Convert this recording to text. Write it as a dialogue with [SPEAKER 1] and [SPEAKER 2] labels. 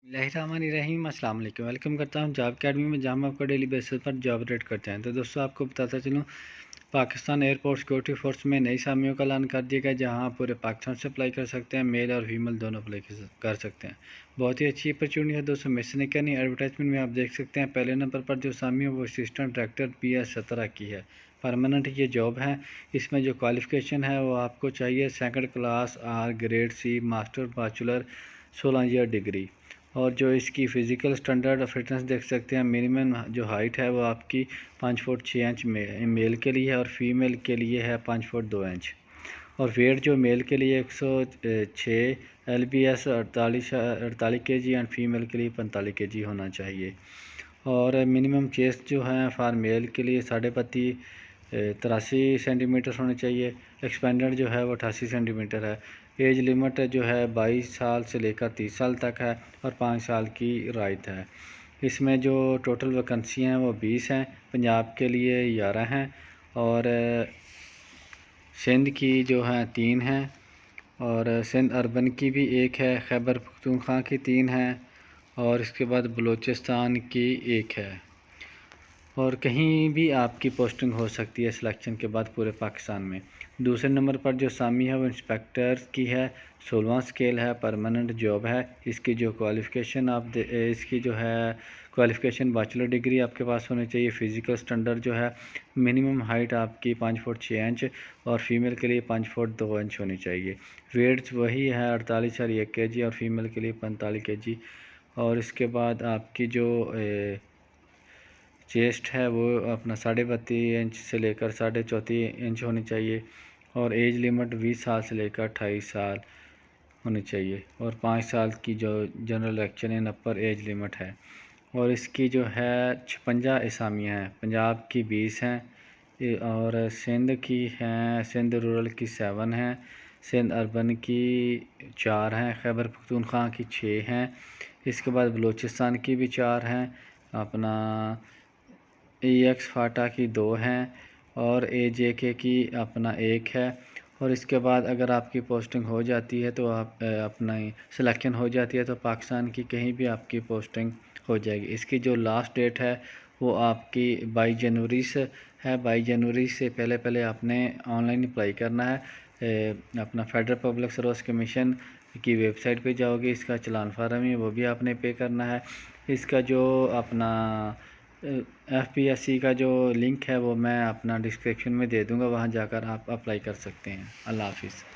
[SPEAKER 1] बिस्मिल्लाहिर्रहमानिर्रहीम। अस्सलाम वालेकुम। वेलकम करता हूं जॉब अकेडमी में, जहां हम आपको डेली बेसिस पर जॉब रेट करते हैं। तो दोस्तों, आपको बताता चलूं, पाकिस्तान एयरपोर्ट सिक्योरिटी फोर्स में नई असामियों का ऐलान कर दिया गया, जहां आप पूरे पाकिस्तान से अप्लाई कर सकते हैं। मेल और फीमेल दोनों अप्लाई कर सकते हैं। बहुत ही अच्छी अपॉर्चुनिटी है दोस्तों, मिस नहीं करनी। एडवर्टाइजमेंट में आप देख सकते हैं, पहले नंबर पर जो असामी है वो असिस्टेंट डायरेक्टर PS17 की है। परमानेंट ये जॉब है। इसमें जो क्वालिफ़िकेशन है वो आपको चाहिए सेकंड क्लास और grade C master bachelor 16 year degree. और जो इसकी फ़िज़िकल स्टैंडर्ड फिटनेस देख सकते हैं, मिनिमम जो हाइट है वो आपकी 5 फुट 6 इंच मेल के लिए है और फीमेल के लिए है 5 फुट 2 इंच। और वेट जो मेल के लिए 106 LBS 48 kg एंड फीमेल के लिए 45 kg होना चाहिए। और मिनिमम चेस्ट जो है फॉर मेल के लिए 32.5 83 सेंटीमीटर होने चाहिए। एक्सपेंडेड जो है वो 88 सेंटीमीटर है। एज लिमिट जो है 22 साल से लेकर 30 साल तक है और 5 साल की रायत है। इसमें जो टोटल वैकेंसी हैं वो 20 हैं। पंजाब के लिए 11 हैं और सिंध की जो हैं 3 हैं और सिंध अर्बन की भी 1 है। खैबर पख्तूनख्वा की 3 हैं और इसके बाद बलूचिस्तान की 1 है। और कहीं भी आपकी पोस्टिंग हो सकती है सिलेक्शन के बाद पूरे पाकिस्तान में। दूसरे नंबर पर जो सामी है वो इंस्पेक्टर की है। 16वां स्केल है, परमानेंट जॉब है। इसकी जो क्वालिफ़िकेशन इसकी जो है क्वालिफ़िकेशन बैचलर डिग्री आपके पास होनी चाहिए। फ़िज़िकल स्टैंडर्ड जो है मिनिमम हाइट आपकी 5 फुट 6 इंच और फीमेल के लिए 5 फुट 2 इंच होनी चाहिए। वेट्स वही है 48.1 kg और फीमेल के लिए 45 kg। और इसके बाद आपकी जो चेस्ट है वो अपना 32.5 इंच से लेकर 34.5 इंच होनी चाहिए। और एज लिमिट 20 साल से लेकर 28 साल होनी चाहिए और 5 साल की जो general election in upper age limit है। और इसकी जो है 56 असामियाँ हैं। पंजाब की 20 हैं और सिंध की हैं, सिंध रूरल की 7 हैं, सिंध अर्बन की 4 हैं, खैबर पख्तूनख्वा की 6 हैं। इसके बाद बलूचिस्तान की भी 4 हैं, अपना EX फाटा की 2 हैं और AJK की अपना 1 है। और इसके बाद अगर आपकी पोस्टिंग हो जाती है तो आप अपना सिलेक्शन हो जाती है तो पाकिस्तान की कहीं भी आपकी पोस्टिंग हो जाएगी। इसकी जो लास्ट डेट है वो आपकी 22 जनवरी से है। 22 जनवरी से पहले पहले आपने ऑनलाइन अप्लाई करना है। अपना फेडरल पब्लिक सर्विस कमीशन की वेबसाइट पे जाओगे, इसका चलान फार्म है वो भी आपने पे करना है। इसका जो अपना FPSC का जो लिंक है वो मैं अपना डिस्क्रिप्शन में दे दूँगा, वहाँ जाकर आप अप्लाई कर सकते हैं। अल्लाह हाफिज़।